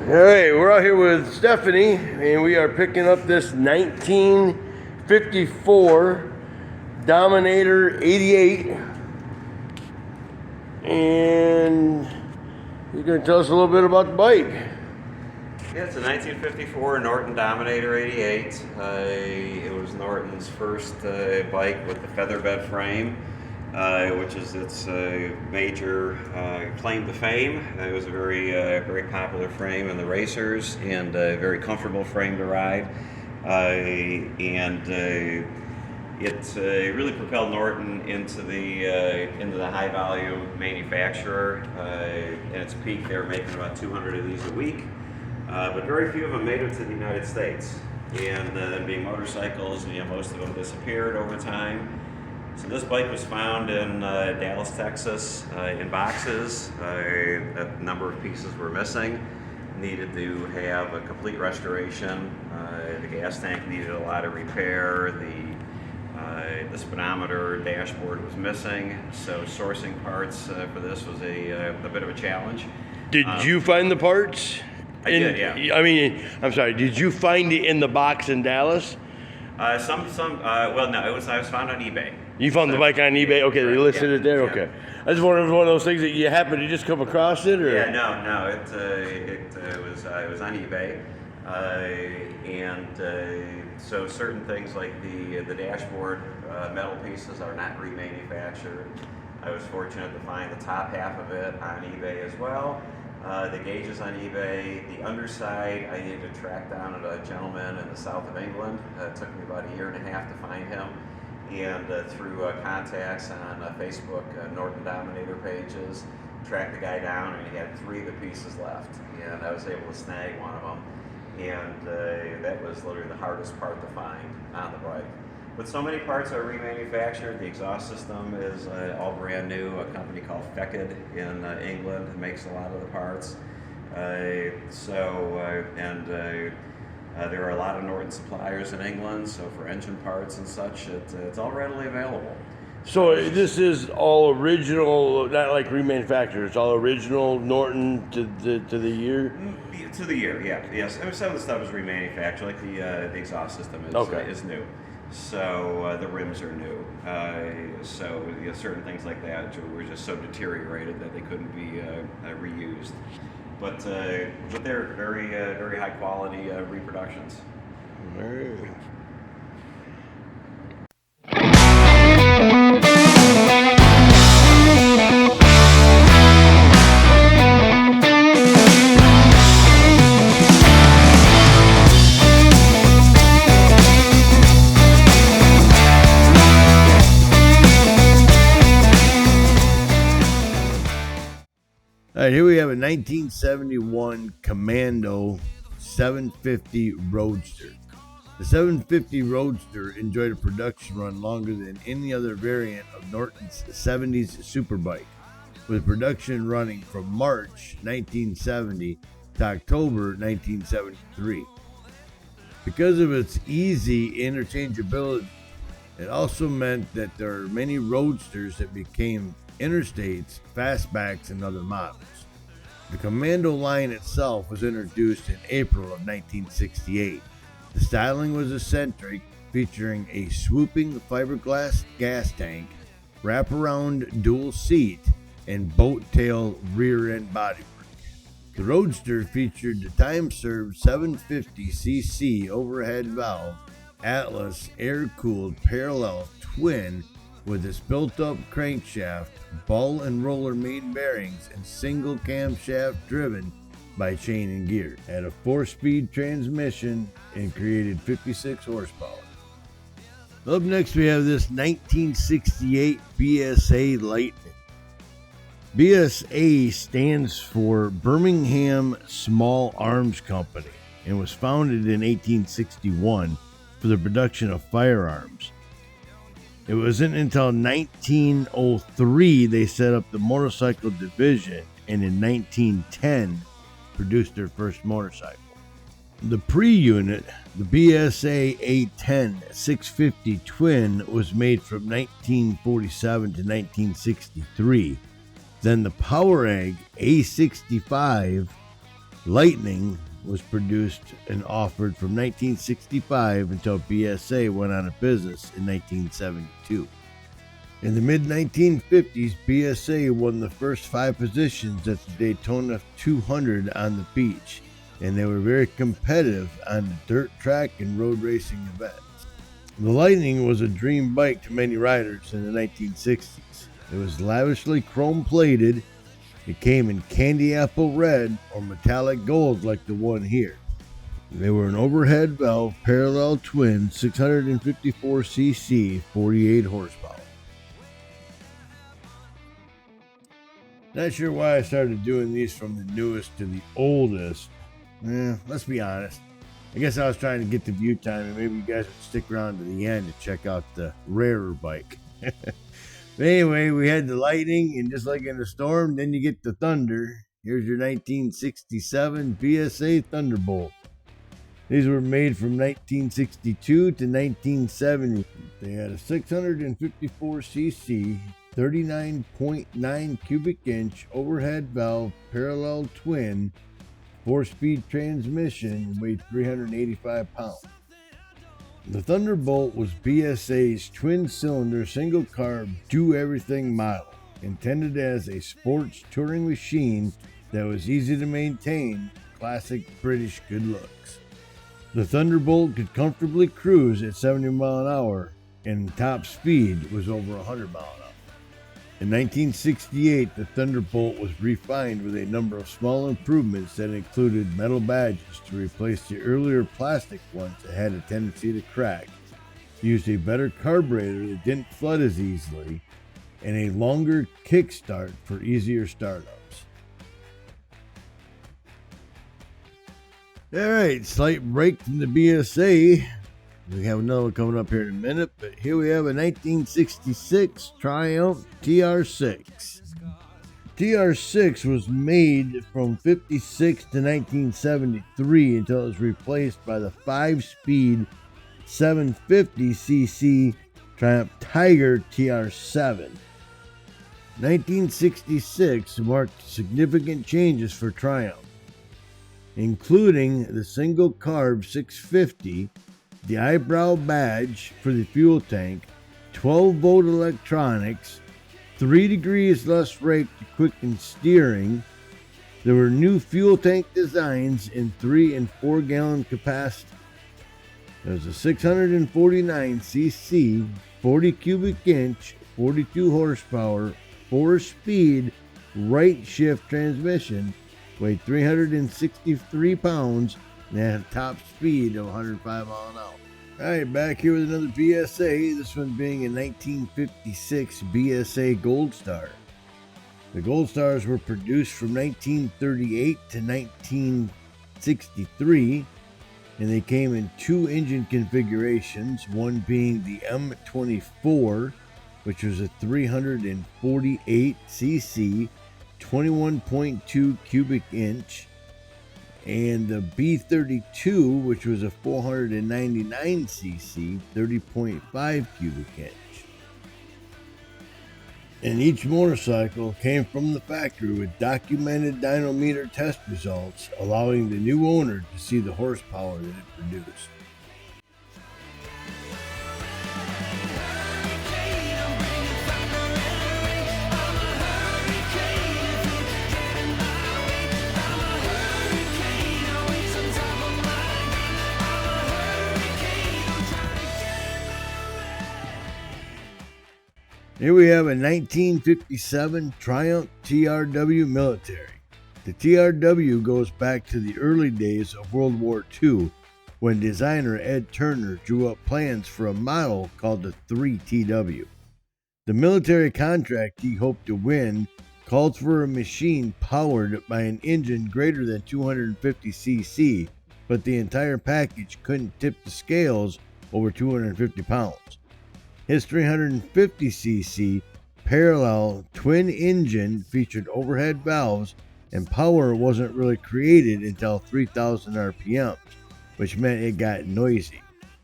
All right, we're out here with Stephanie, and we are picking up this 1954 Dominator 88. And you're going to tell us a little bit about the bike. Yeah, it's a 1954 Norton Dominator 88. It was Norton's first bike with the featherbed frame, which is its major claim to fame. It was a very popular frame in the racers and a very comfortable frame to ride. It really propelled Norton into the high volume manufacturer. At its peak, they were making about 200 of these a week. But very few of them made it to the United States. And then being motorcycles, most of them disappeared over time. So this bike was found in Dallas, Texas, in boxes. A number of pieces were missing. Needed to have a complete restoration. The gas tank needed a lot of repair. The speedometer dashboard was missing. So sourcing parts for this was a bit of a challenge. Did you find the parts? I did, yeah. I'm sorry, did you find it in the box in Dallas? Well, no, I was found on eBay. You found the bike on eBay? Okay, they listed it there? Yeah. Okay. I just wondered if it was one of those things that you happened to just come across it? Or? Yeah, no, it was on eBay. So certain things like the dashboard metal pieces are not remanufactured. I was fortunate to find the top half of it on eBay as well. The gauges on eBay, the underside I needed to track down a gentleman in the south of England. It took me about a year and a half to find him. And through contacts on Facebook, Norton Dominator pages, tracked the guy down, and he had 3 of the pieces left. And I was able to snag one of them. And that was literally the hardest part to find on the bike. But so many parts are remanufactured. The exhaust system is all brand new. A company called Fekid in England makes a lot of the parts. There are a lot of Norton suppliers in England, so for engine parts and such, it's all readily available. So this is all original, not like remanufactured. It's all original Norton to the year? To the year, yeah. Yes. I mean, some of the stuff is remanufactured, like the exhaust system is new. So the rims are new. Certain things like that were just so deteriorated that they couldn't be reused. But they're very high quality reproductions. Very. All right, here we have a 1971 Commando 750 Roadster. The 750 Roadster enjoyed a production run longer than any other variant of Norton's 70s superbike, with production running from March 1970 to October 1973. Because of its easy interchangeability, it also meant that there are many Roadsters that became interstates, fastbacks, and other models. The Commando line itself was introduced in April of 1968. The styling was eccentric, featuring a swooping fiberglass gas tank, wraparound dual seat, and boat tail rear end bodywork. The Roadster featured the time-served 750cc overhead valve Atlas air-cooled parallel twin with its built-up crankshaft, ball and roller main bearings, and single camshaft driven by chain and gear. Had a 4-speed transmission and created 56 horsepower. Up next we have this 1968 BSA Lightning. BSA stands for Birmingham Small Arms Company and was founded in 1861 for the production of firearms. It wasn't until 1903 they set up the motorcycle division, and in 1910 produced their first motorcycle. The pre-unit, the BSA A10 650 Twin, was made from 1947 to 1963. Then the Power Egg A65 Lightning was produced and offered from 1965 until BSA went out of business in 1972. In the mid-1950s, BSA won the first 5 positions at the Daytona 200 on the beach, and they were very competitive on the dirt track and road racing events. The Lightning was a dream bike to many riders in the 1960s. It was lavishly chrome-plated. It came in candy apple red or metallic gold like the one here. They were an overhead valve parallel twin 654cc 48 horsepower. Not sure why I started doing these from the newest to the oldest. Let's be honest. I guess I was trying to get the view time, and maybe you guys would stick around to the end to check out the rarer bike. But anyway, we had the Lightning, and just like in the Storm, then you get the Thunder. Here's your 1967 BSA Thunderbolt. These were made from 1962 to 1970. They had a 654cc, 39.9 cubic inch overhead valve parallel twin 4-speed transmission, weighed 385 pounds. The Thunderbolt was BSA's twin-cylinder, single-carb, do-everything model, intended as a sports touring machine that was easy to maintain, classic British good looks. The Thunderbolt could comfortably cruise at 70 miles an hour, and top speed was over 100 miles an hour. In 1968, the Thunderbolt was refined with a number of small improvements that included metal badges to replace the earlier plastic ones that had a tendency to crack, used a better carburetor that didn't flood as easily, and a longer kickstart for easier startups. Alright, slight break from the BSA. We have another one coming up here in a minute, but here we have a 1966 Triumph TR6. TR6 was made from 56 to 1973 until it was replaced by the 5-speed 750cc Triumph Tiger TR7. 1966 marked significant changes for Triumph, including the single carb 650, the eyebrow badge for the fuel tank, 12-volt electronics, 3 degrees less rake to quicken steering. There were new fuel tank designs in 3 and 4 gallon capacity. There's a 649cc, 40 cubic inch, 42 horsepower, 4-speed right shift transmission, weighed 363 pounds, and had a top speed of 105 miles an hour. Alright, back here with another BSA, this one being a 1956 BSA GoldStar. The GoldStars were produced from 1938 to 1963, and they came in 2 engine configurations, one being the M24, which was a 348cc, 21.2 cubic inch, and the B32, which was a 499cc, 30.5 cubic inch. And each motorcycle came from the factory with documented dynometer test results, allowing the new owner to see the horsepower that it produced. Here we have a 1957 Triumph TRW Military. The TRW goes back to the early days of World War II, when designer Ed Turner drew up plans for a model called the 3TW. The military contract he hoped to win called for a machine powered by an engine greater than 250cc, but the entire package couldn't tip the scales over 250 pounds. His 350cc parallel twin engine featured overhead valves, and power wasn't really created until 3,000 RPMs, which meant it got noisy.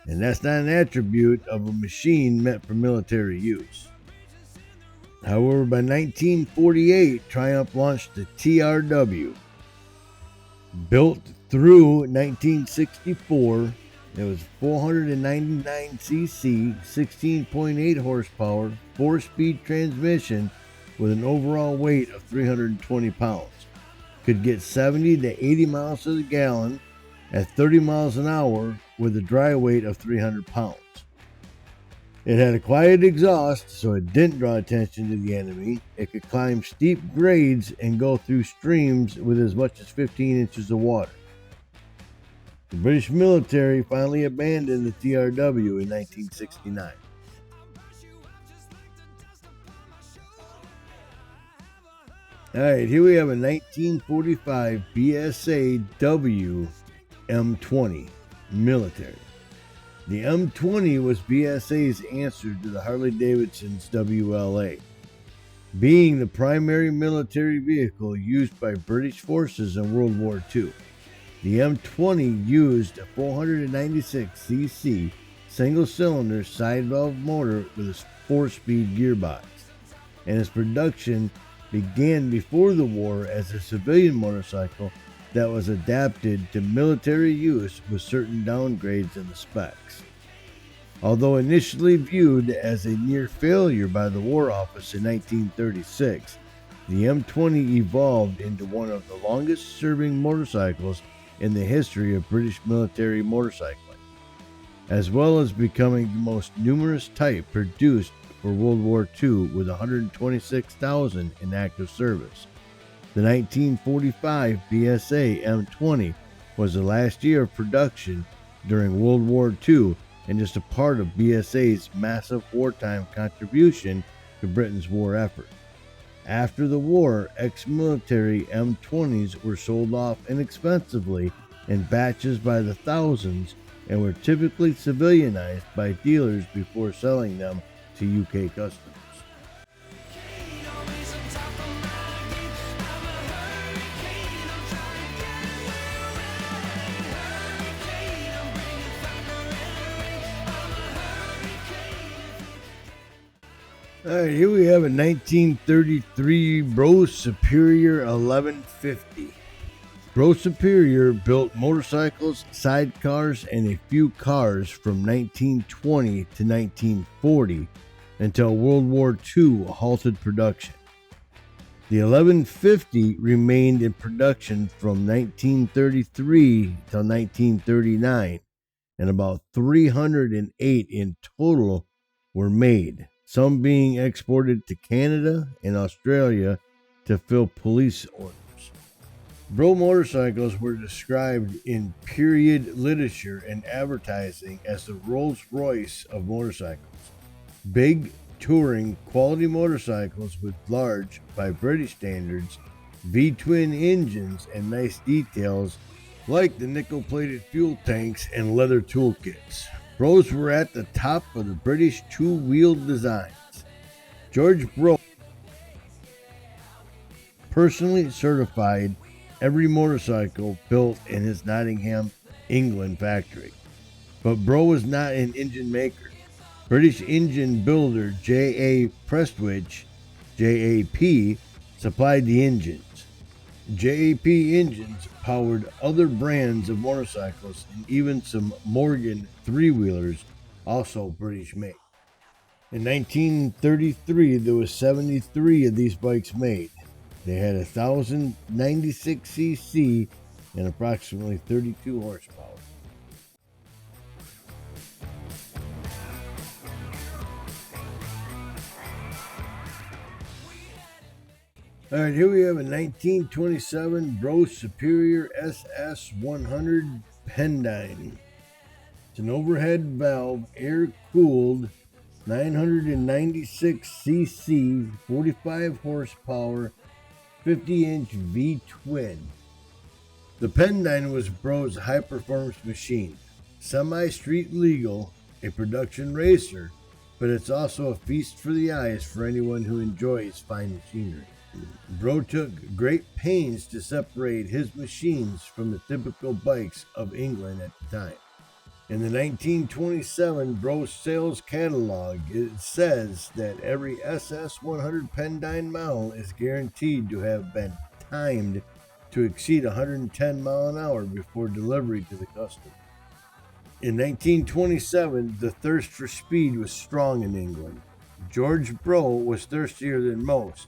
And that's not an attribute of a machine meant for military use. However, by 1948, Triumph launched the TRW. Built through 1964, it was 499cc, 16.8 horsepower, 4-speed transmission with an overall weight of 320 pounds. Could get 70 to 80 miles to the gallon at 30 miles an hour with a dry weight of 300 pounds. It had a quiet exhaust, so it didn't draw attention to the enemy. It could climb steep grades and go through streams with as much as 15 inches of water. The British military finally abandoned the TRW in 1969. Alright, here we have a 1945 BSA W-M20 Military. The M20 was BSA's answer to the Harley-Davidson's WLA. Being the primary military vehicle used by British forces in World War II. The M20 used a 496cc single-cylinder side-valve motor with a 4-speed gearbox, and its production began before the war as a civilian motorcycle that was adapted to military use with certain downgrades in the specs. Although initially viewed as a near failure by the War Office in 1936, the M20 evolved into one of the longest serving motorcycles in the history of British military motorcycling, as well as becoming the most numerous type produced for World War II with 126,000 in active service. The 1945 BSA M20 was the last year of production during World War II and just a part of BSA's massive wartime contribution to Britain's war effort. After the war, ex-military M20s were sold off inexpensively in batches by the thousands and were typically civilianized by dealers before selling them to UK customers. Alright, here we have a 1933 Brough Superior 1150. Brough Superior built motorcycles, sidecars, and a few cars from 1920 to 1940 until World War II halted production. The 1150 remained in production from 1933 till 1939, and about 308 in total were made, some being exported to Canada and Australia to fill police orders. Brough motorcycles were described in period literature and advertising as the Rolls-Royce of motorcycles. Big, touring, quality motorcycles with large, by British standards, V-twin engines and nice details like the nickel-plated fuel tanks and leather toolkits. Broughs were at the top of the British two-wheeled designs. George Brough personally certified every motorcycle built in his Nottingham, England factory. But Brough was not an engine maker. British engine builder J.A. Prestwich, JAP, supplied the engines. JAP engines powered other brands of motorcycles and even some Morgan three-wheelers, also British made. In 1933, there was 73 of these bikes made. They had 1,096cc and approximately 32 horsepower. Alright, here we have a 1927 Brough Superior SS100 Pendine. It's an overhead valve, air-cooled, 996cc, 45 horsepower, 50-inch V-twin. The Pendine was Brough's high-performance machine. Semi-street legal, a production racer, but it's also a feast for the eyes for anyone who enjoys fine machinery. Brough took great pains to separate his machines from the typical bikes of England at the time. In the 1927 Brough sales catalog, it says that every SS100 Pendine model is guaranteed to have been timed to exceed 110 miles an hour before delivery to the customer. In 1927, the thirst for speed was strong in England. George Brough was thirstier than most.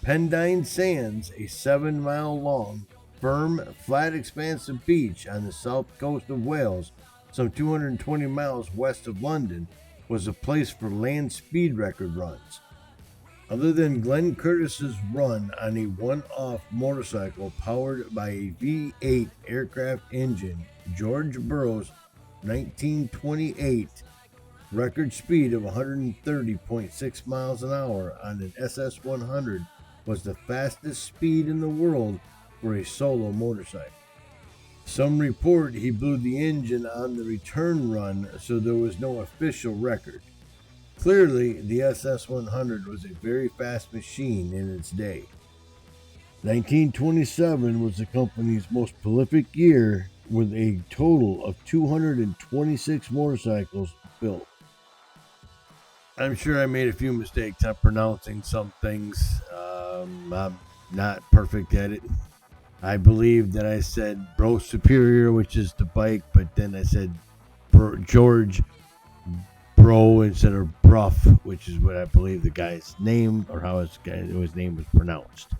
Pendine Sands, a 7-mile long, firm, flat expanse of beach on the south coast of Wales, some 220 miles west of London, was a place for land speed record runs. Other than Glenn Curtis's run on a one-off motorcycle powered by a V8 aircraft engine, George Brough's 1928 record speed of 130.6 miles an hour on an SS100 was the fastest speed in the world for a solo motorcycle. Some report he blew the engine on the return run, so there was no official record. Clearly, the SS100 was a very fast machine in its day. 1927 was the company's most prolific year, with a total of 226 motorcycles built. I'm sure I made a few mistakes on pronouncing some things. I'm not perfect at it. I believe that I said Brough Superior, which is the bike, but then I said George Brough instead of Brough, which is what I believe the guy's name, or how his name was pronounced.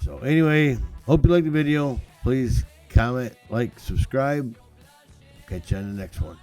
So anyway, hope you liked the video. Please comment, like, subscribe. Catch you on the next one.